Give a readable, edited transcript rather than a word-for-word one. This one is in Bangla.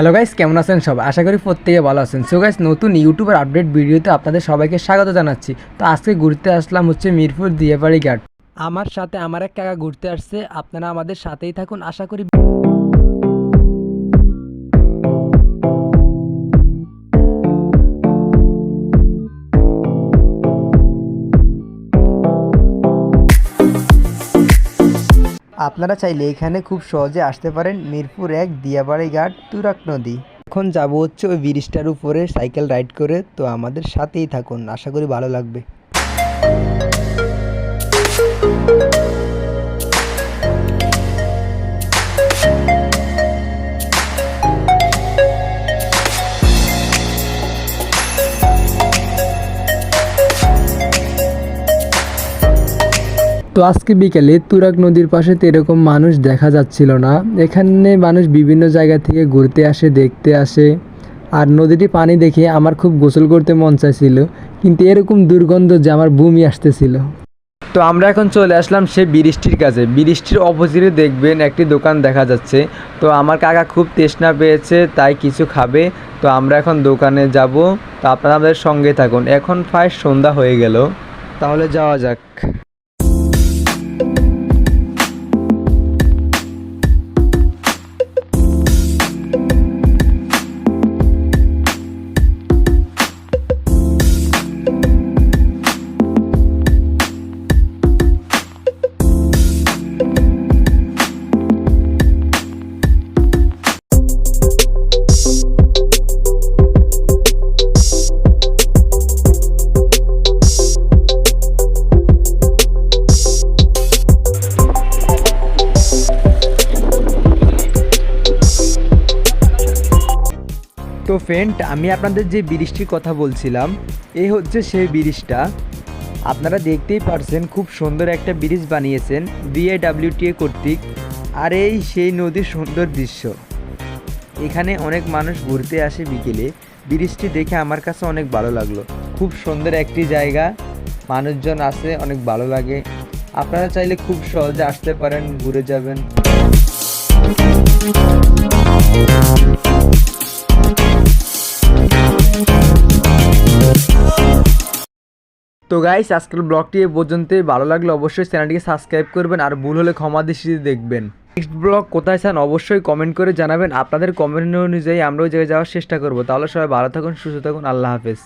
হ্যালো গাইস, কেমন আছেন সব? আশা করি প্রত্যেকে ভালো আছেন। সো গাইস, নতুন ইউটিউবের আপডেট ভিডিওতে আপনাদের সবাইকে স্বাগত জানাচ্ছি। তো আজকে ঘুরতে আসলাম হচ্ছে মিরপুর দিয়াবাড়ি ঘাট। আমার সাথে আমার এক কাকা ঘুরতে আসছে, আপনারা আমাদের সাথেই থাকুন। আশা করি আপনারা চাইলে এখানে খুব সহজে আসতে পারেন। মিরপুর ১ দিয়াবাড়ি ঘাট, তুরাগ নদী। এখন যাব হচ্ছে ওই ব্রিজটার উপরে সাইকেল রাইড করে। তো আমাদের সাথেই থাকুন, আশা করি ভালো লাগবে। তো আজকে বিকেলে তুরাগ নদীর পাশে তো এরকম মানুষ দেখা যাচ্ছিল না। এখানে মানুষ বিভিন্ন জায়গা থেকে ঘুরতে আসে, দেখতে আসে। আর নদীটি পানি দেখে আমার খুব গোসল করতে মন চাইছিল, কিন্তু এরকম দুর্গন্ধ যে আমার বমি আসতেছিল। তো আমরা এখন চলে আসলাম সেই ব্রিজটির কাছে। ব্রিজটির অপোজিটে দেখবেন একটি দোকান দেখা যাচ্ছে। তো আমার কাকা খুব তৃষ্ণা পেয়েছে, তাই কিছু খাবে। তো আমরা এখন দোকানে যাব। তো আপনারা আমাদের সঙ্গে থাকুন। এখন প্রায় সন্ধ্যা হয়ে গেল, তাহলে যাওয়া যাক। তো ফ্রেন্ড, আমি আপনাদের যে ব্রিজটির কথা বলছিলাম, এই হচ্ছে সেই ব্রিজটা। আপনারা দেখতেই পারছেন, খুব সুন্দর একটা ব্রিজ বানিয়েছেন বিআইডব্লিউটিএ কর্তৃক। আর এই সেই নদীর সুন্দর দৃশ্য। এখানে অনেক মানুষ ঘুরতে আসে বিকেলে। ব্রিজটি দেখে আমার কাছে অনেক ভালো লাগলো। খুব সুন্দর একটি জায়গা, মানুষজন আসে, অনেক ভালো লাগে। আপনারা চাইলে খুব সহজে আসতে পারেন, ঘুরে যাবেন। তো গাইস, আজকের ব্লগটি এ পর্যন্তই। ভালো লাগলে অবশ্যই চ্যানেলটিকে সাবস্ক্রাইব করবেন, আর ভুল হলে ক্ষমা দৃষ্টিতে দেখবেন। নেক্সট ব্লগ কোথায় চান অবশ্যই কমেন্ট করে জানাবেন। আপনাদের কমেন্ট অনুযায়ী আমরা ওই জায়গায় যাওয়ার চেষ্টা করব। তাহলে সবাই ভালো থাকুন, সুস্থ থাকুন। আল্লাহ হাফেজ।